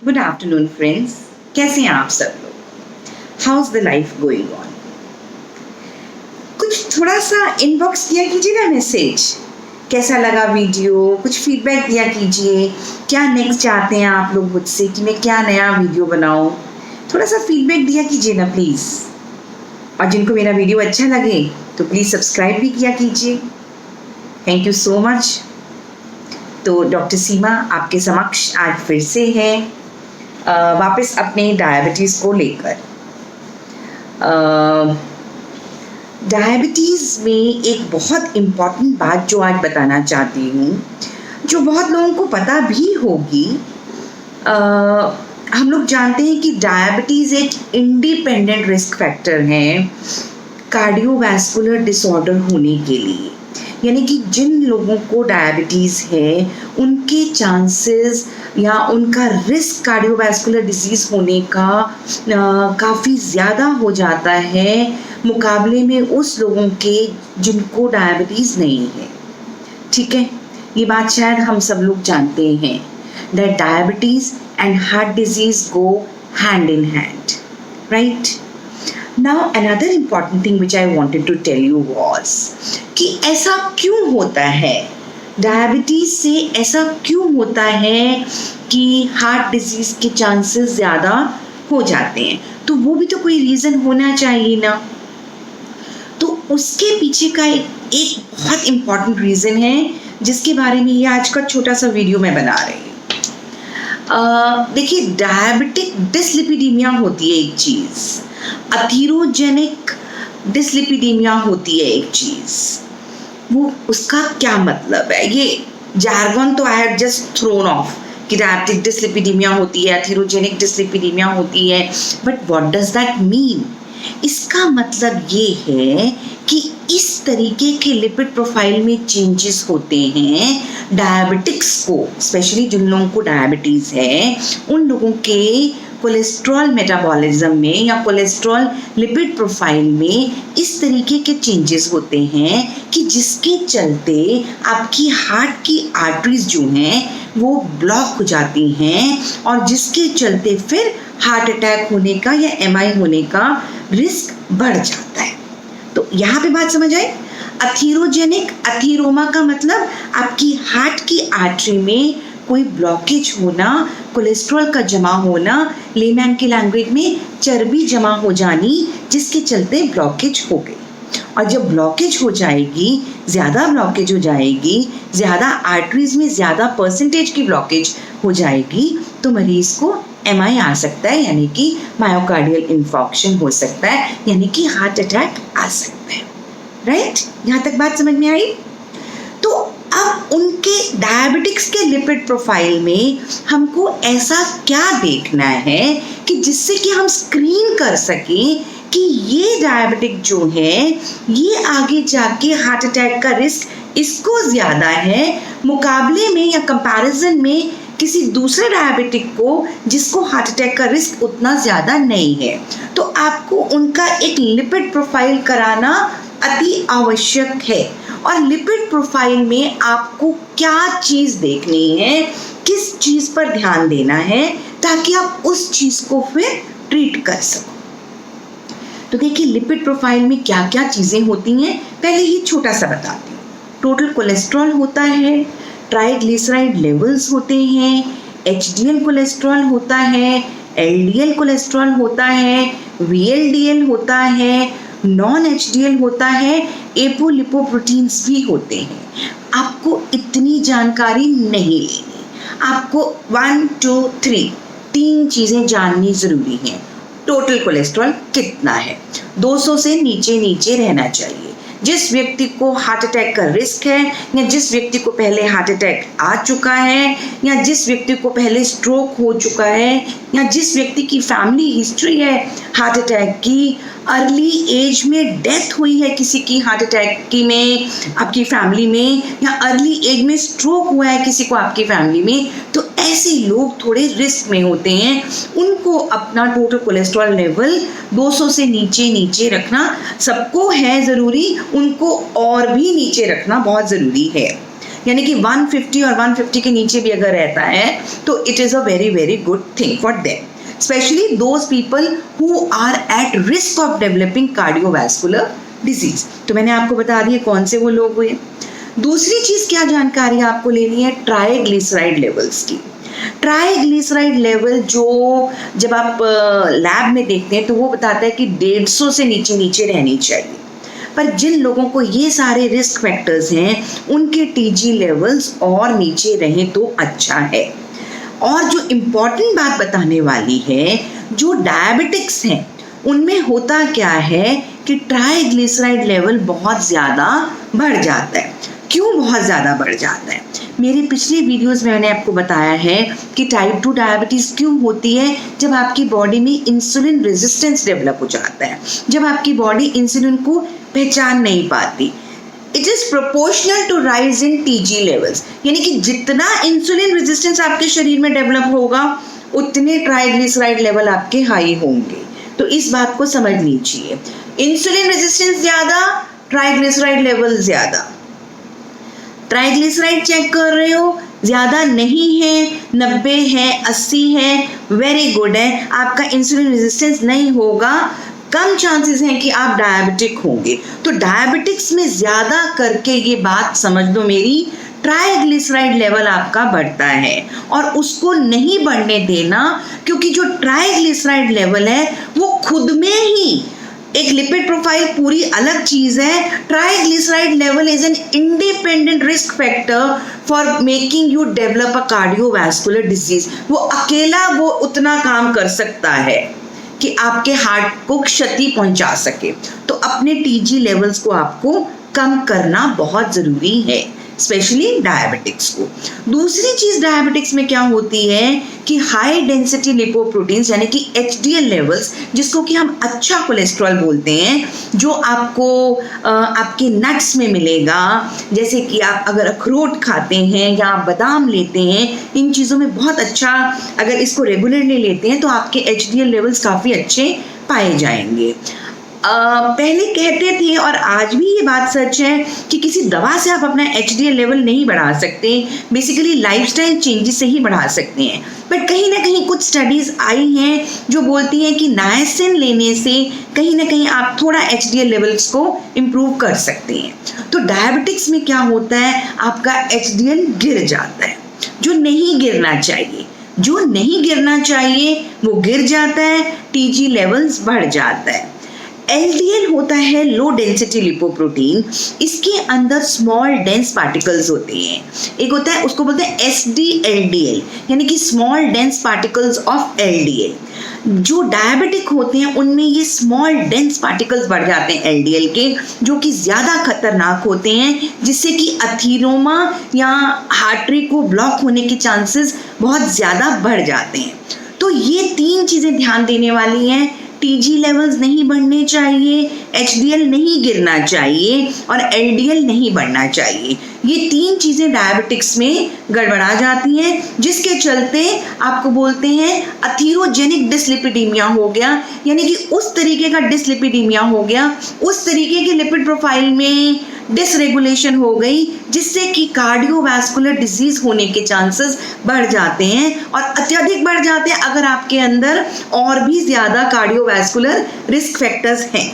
Good afternoon friends, कैसे हैं आप सब लोग? House the life going on? कुछ थोड़ा सा इनबॉक्स किया कीजिए ना मैसेज, कैसा लगा वीडियो, कुछ फीडबैक दिया कीजिए। क्या नेक्स्ट चाहते हैं आप लोग मुझसे कि मैं क्या नया वीडियो बनाऊं? थोड़ा सा फीडबैक दिया कीजिए ना प्लीज़। और जिनको मेरा वीडियो अच्छा लगे तो प्लीज़ सब्सक्राइब भी किया कीजिए। Thank you so much. तो डॉक्टर सीमा आपके समक्ष आज फिर से है, वापस अपने डायबिटीज़ को लेकर। डायबिटीज़ में एक बहुत इम्पॉर्टेंट बात जो आज बताना चाहती हूँ, जो बहुत लोगों को पता भी होगी। हम लोग जानते हैं कि डायबिटीज़ एक इंडिपेंडेंट रिस्क फैक्टर है कार्डियोवैस्कुलर डिसऑर्डर होने के लिए। यानी कि जिन लोगों को डायबिटीज़ है उनके चांसेस या उनका रिस्क कार्डियोवैस्कुलर डिजीज़ होने का काफ़ी ज़्यादा हो जाता है मुकाबले में उस लोगों के जिनको डायबिटीज़ नहीं है। ठीक है, ये बात शायद हम सब लोग जानते हैं that diabetes and heart disease go hand in hand, right? Now another important thing which I wanted to tell you was कि ऐसा क्यों होता है, डायबिटीज़ से ऐसा क्यों होता है कि हार्ट डिजीज़ के चांसेस ज़्यादा हो जाते हैं? तो वो भी तो कोई रीज़न होना चाहिए ना। तो उसके पीछे का एक बहुत इम्पॉर्टेंट रीज़न है जिसके बारे में ये आज का छोटा सा वीडियो मैं बना रही हूँ। देखिए, डायबिटिक डिसलिपिडीमिया होती है एक चीज़, अथीरोजेनिक डिसलिपिडीमिया होती है एक चीज़। वो उसका क्या मतलब है? ये जार्गन तो I have just throne of कि डायबिटिक डिसलिपिडीमिया होती है, अथीरोजेनिक डिसलिपिडीमिया होती है, but what does that mean? इसका मतलब ये है कि इस तरीके के लिपिड प्रोफाइल में चेंजेस होते हैं डायबिटिक्स को, स्पेशली जिन लोगों को डायबिटीज़ है उन लोगों के कोलेस्ट्रॉल मेटाबॉलिज्म में या कोलेस्ट्रॉल लिपिड प्रोफाइल में इस तरीके के चेंजेस होते हैं कि जिसके चलते आपकी हार्ट की आर्टरीज जो हैं वो ब्लॉक हो जाती हैं और जिसके चलते फिर हार्ट अटैक होने का या एमआई होने का रिस्क बढ़ जाता है। तो यहाँ पे बात समझ आई? अथीरोजेनिक, अथीरोमा का मतलब आपकी हार्ट की आर्टरी में कोई ब्लॉकेज होना, कोलेस्ट्रॉल का जमा होना, लेमैन की लैंग्वेज में चर्बी जमा हो जानी, जिसके चलते ब्लॉकेज हो गई। और जब ब्लॉकेज हो जाएगी, ज़्यादा ब्लॉकेज हो जाएगी, ज़्यादा आर्टरीज में ज़्यादा परसेंटेज की ब्लॉकेज हो जाएगी, तो मरीज़ को एमआई आ सकता है, यानी कि मायोकार्डियल इन्फॉक्शन हो सकता है, यानी कि हार्ट अटैक आ सकता है। राइट? यहाँ तक बात समझ में आई? तो अब उनके डायबिटिक्स के लिपिड प्रोफाइल में हमको ऐसा क्या देखना है कि जिससे कि हम स्क्रीन कर सकें कि ये डायबिटिक जो है ये आगे जाके हार्ट अटैक का रिस्क इसको ज़्यादा है मुकाबले में या कंपैरिजन में किसी दूसरे डायबिटिक को जिसको हार्ट अटैक का रिस्क उतना ज़्यादा नहीं है। तो आपको उनका एक लिपिड प्रोफाइल कराना अति आवश्यक है। और लिपिड प्रोफाइल में आपको क्या चीज़ देखनी है, किस चीज़ पर ध्यान देना है ताकि आप उस चीज़ को फिर ट्रीट कर सको। तो देखिए, लिपिड प्रोफाइल में क्या क्या चीज़ें होती हैं, पहले ही छोटा सा बताती हूँ। टोटल कोलेस्ट्रॉल होता है, ट्राइग्लिसराइड लेवल्स होते हैं, एचडीएल कोलेस्ट्रॉल होता है, एलडीएल कोलेस्ट्रॉल होता है, वीएलडीएल होता है, नॉन एचडीएल होता है, एपोलिपोप्रोटीन्स भी होते हैं। आपको इतनी जानकारी नहीं लेनी, आपको 1 2 3 तीन चीज़ें जाननी ज़रूरी हैं। टोटल कोलेस्ट्रॉल कितना है, 200 से नीचे नीचे रहना चाहिए। जिस व्यक्ति को हार्ट अटैक का रिस्क है या जिस व्यक्ति को पहले हार्ट अटैक आ चुका है या जिस व्यक्ति को पहले स्ट्रोक हो चुका है या जिस व्यक्ति की फैमिली हिस्ट्री है हार्ट अटैक की, अर्ली एज में डेथ हुई है किसी की हार्ट अटैक की में आपकी फैमिली में, या अर्ली एज में स्ट्रोक हुआ है किसी को आपकी फैमिली में, तो ऐसे लोग थोड़े रिस्क में होते हैं। उनको अपना टोटल कोलेस्ट्रॉल लेवल 200 से नीचे नीचे रखना सबको है ज़रूरी, उनको और भी नीचे रखना बहुत ज़रूरी है। यानी कि 150 और 150 के नीचे भी अगर रहता है तो it is a very very good thing for them, especially those people who are at risk of developing cardiovascular disease। तो मैंने आपको बता दिया कौन से वो लोग हुए। दूसरी चीज़ क्या जानकारी आपको लेनी है, ट्राइग्लिसराइड लेवल्स की। ट्राइग्लिसराइड लेवल जो जब आप लैब में देखते हैं तो वो बताता है कि 150 से नीचे नीचे रहनी चाहिए, पर जिन लोगों को ये सारे रिस्क फैक्टर्स हैं उनके टीजी लेवल्स और नीचे रहें तो अच्छा है। और जो इम्पॉर्टेंट बात बताने वाली है, जो डायबिटिक्स हैं उनमें होता क्या है कि ट्राइग्लिसराइड लेवल बहुत ज़्यादा बढ़ जाता है। क्यों बहुत ज़्यादा बढ़ जाता है? मेरे पिछले वीडियोस में मैंने आपको बताया है कि टाइप 2 डायबिटीज़ क्यों होती है, जब आपकी बॉडी में इंसुलिन रेजिस्टेंस डेवलप हो जाता है, जब आपकी बॉडी इंसुलिन को पहचान नहीं पाती। It is proportional to rise in TG levels, यानी कि जितना इंसुलिन रेजिस्टेंस आपके शरीर में डेवलप होगा उतने ट्राइग्लिसराइड लेवल आपके हाई होंगे। तो इस बात को समझ लीजिए, इंसुलिन रेजिस्टेंस ज़्यादा, ट्राइग्लिसराइड लेवल ज़्यादा। ट्राइग्लिसराइड चेक कर रहे हो, ज़्यादा नहीं है, 90 है, 80 है, वेरी गुड है, आपका इंसुलिन रेजिस्टेंस नहीं होगा, कम चांसेस हैं कि आप डायबिटिक होंगे। तो डायबिटिक्स में ज़्यादा करके ये बात समझ लो मेरी, ट्राइग्लिसराइड लेवल आपका बढ़ता है और उसको नहीं बढ़ने देना, क्योंकि जो ट्राइग्लिसराइड लेवल है वो खुद में ही एक लिपिड प्रोफाइल पूरी अलग चीज़ है। Triglyceride level is an independent risk factor for making you develop a cardiovascular disease. वो अकेला वो उतना काम कर सकता है कि आपके हार्ट को क्षति पहुंचा सके। तो अपने टीजी लेवल्स को आपको कम करना बहुत ज़रूरी है, स्पेशली डायबिटिक्स को। दूसरी चीज़ डायबिटिक्स में क्या होती है कि हाई डेंसिटी लिपोप्रोटीन्स यानी कि HDL लेवल्स, जिसको कि हम अच्छा कोलेस्ट्रॉल बोलते हैं, जो आपको आपके नट्स में मिलेगा, जैसे कि आप अगर अखरोट खाते हैं या बादाम लेते हैं, इन चीज़ों में बहुत अच्छा, अगर इसको रेगुलरली लेते हैं तो आपके HDL लेवल्स काफ़ी अच्छे पाए जाएंगे। पहले कहते थे और आज भी ये बात सच है कि किसी दवा से आप अपना HDL लेवल नहीं बढ़ा सकते, बेसिकली लाइफस्टाइल चेंजेस से ही बढ़ा सकते हैं। बट कहीं ना कहीं कुछ स्टडीज़ आई हैं जो बोलती हैं कि नायसिन लेने से कहीं ना कहीं आप थोड़ा HDL लेवल्स को इम्प्रूव कर सकते हैं। तो डायबिटिक्स में क्या होता है, आपका HDL गिर जाता है, जो नहीं गिरना चाहिए, जो नहीं गिरना चाहिए वो गिर जाता है, TG लेवल्स बढ़ जाता है। LDL होता है लो डेंसिटी लिपोप्रोटीन, इसके अंदर स्मॉल डेंस पार्टिकल्स होते हैं। एक होता है, उसको बोलते हैं SDLDL, यानी कि small dense particles of LDL। जो डायबिटिक होते हैं उनमें ये स्मॉल डेंस पार्टिकल्स बढ़ जाते हैं LDL के, जो कि ज़्यादा खतरनाक होते हैं, जिससे कि अथीरोमा या आर्टरी को ब्लॉक होने के चांसेस बहुत ज़्यादा बढ़ जाते हैं। तो ये 3 चीज़ें ध्यान देने वाली हैं, TG लेवल्स नहीं बढ़ने चाहिए, HDL नहीं गिरना चाहिए और LDL नहीं बढ़ना चाहिए। ये 3 चीज़ें डायबिटिक्स में गड़बड़ा जाती हैं, जिसके चलते आपको बोलते हैं अथीरोजेनिक डिसलिपिडीमिया हो गया, यानी कि उस तरीके का डिसलिपिडीमिया हो गया, उस तरीके के लिपिड प्रोफाइल में डिसरेगुलेशन हो गई, जिससे कि कार्डियोवैस्कुलर डिजीज होने के चांसेस बढ़ जाते हैं और अत्यधिक बढ़ जाते हैं अगर आपके अंदर और भी ज़्यादा कार्डियोवैस्कुलर रिस्क फैक्टर्स हैं।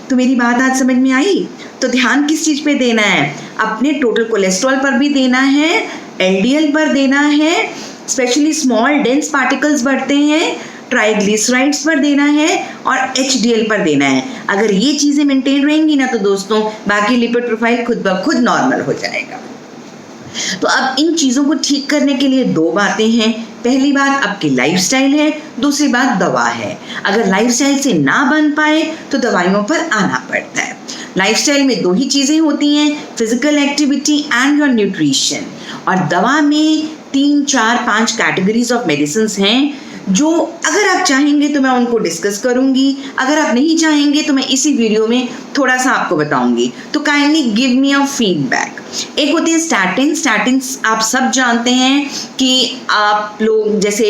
तो मेरी बात आज समझ में आई? तो ध्यान किस चीज़ पे देना है, अपने टोटल कोलेस्ट्रॉल पर भी देना है, LDL पर देना है, स्पेशली स्मॉल डेंस पार्टिकल्स बढ़ते हैं, ट्राइग्लिसराइड्स पर देना है और HDL पर देना है। अगर ये चीज़ें मेंटेन रहेंगी ना तो दोस्तों बाकी लिपिड प्रोफाइल खुद ब खुद नॉर्मल हो जाएगा। तो अब इन चीज़ों को ठीक करने के लिए 2 बातें हैं। पहली बात आपकी लाइफस्टाइल है, दूसरी बात दवा है। अगर लाइफस्टाइल से ना बन पाए तो दवाइयों पर आना पड़ता है। लाइफस्टाइल में 2 ही चीज़ें होती हैं, physical activity and your nutrition. और दवा में 3, 4, 5 कैटेगरीज ऑफ मेडिसिन हैं, जो अगर आप चाहेंगे तो मैं उनको डिस्कस करूंगी, अगर आप नहीं चाहेंगे तो मैं इसी वीडियो में थोड़ा सा आपको बताऊंगी। तो kindly give me a feedback. एक होते हैं स्टैटिन। स्टैटिन्स आप सब जानते हैं कि आप लोग जैसे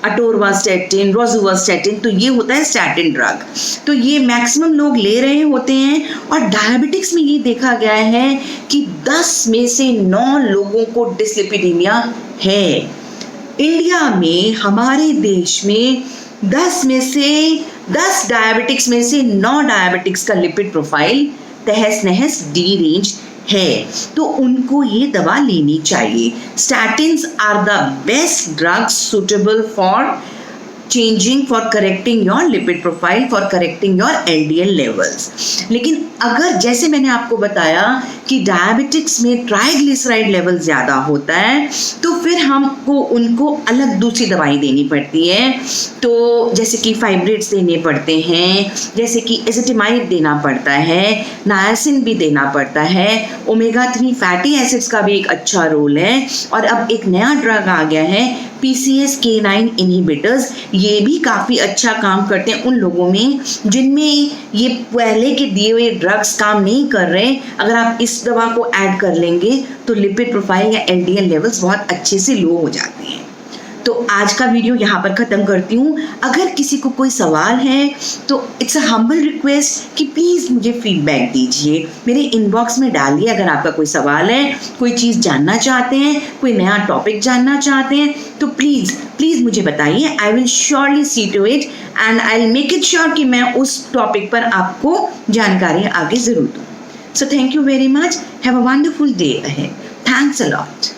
अटोरवास्टैटिन, रोजुवास्टैटिन, तो ये होता है स्टैटिन ड्रग। तो ये मैक्सिमम लोग ले रहे होते हैं और डायबिटिक्स में ये देखा गया है कि 10 में से 9 लोगों को डिसलिपिडीमिया है। इंडिया में, हमारे देश में 10 डायबिटिक्स में से 9 डायबिटिक्स का लिपिड प्रोफाइल तहस नहस डी रेंज है, तो उनको ये दवा लेनी चाहिए। Statins are the best drugs suitable for changing, for correcting your lipid profile, for correcting your LDL levels. लेकिन अगर जैसे मैंने आपको बताया कि डायबिटिक्स में ट्राइग्लिसराइड लेवल ज़्यादा होता है, तो फिर हमको उनको अलग दूसरी दवाई देनी पड़ती है। तो जैसे कि फाइब्रेट्स देने पड़ते हैं, जैसे कि एसिटिमाइड देना पड़ता है, नायासिन भी देना पड़ता है, ओमेगा 3 फैटी एसिड्स का भी एक अच्छा रोल है। और अब एक नया ड्रग आ गया है PCSK9 इनहिबिटर्स, ये भी काफ़ी अच्छा काम करते हैं उन लोगों में जिनमें ये पहले के दिए हुए ड्रग्स काम नहीं कर रहे। अगर आप इस दवा को ऐड कर लेंगे तो लिपिड प्रोफाइल या LDL लेवल्स बहुत अच्छे से लो हो जाते हैं। तो आज का वीडियो यहाँ पर ख़त्म करती हूँ। अगर किसी को कोई सवाल है तो इट्स अ हम्बल रिक्वेस्ट कि प्लीज़ मुझे फीडबैक दीजिए, मेरे इनबॉक्स में डालिए। अगर आपका कोई सवाल है, कोई चीज़ जानना चाहते हैं, कोई नया टॉपिक जानना चाहते हैं, तो प्लीज़ मुझे बताइए। I will surely see to it and I will make it sure कि मैं उस टॉपिक पर आपको जानकारी आगे ज़रूर दूँ। So thank you very much. Have a wonderful day ahead. Thanks a lot.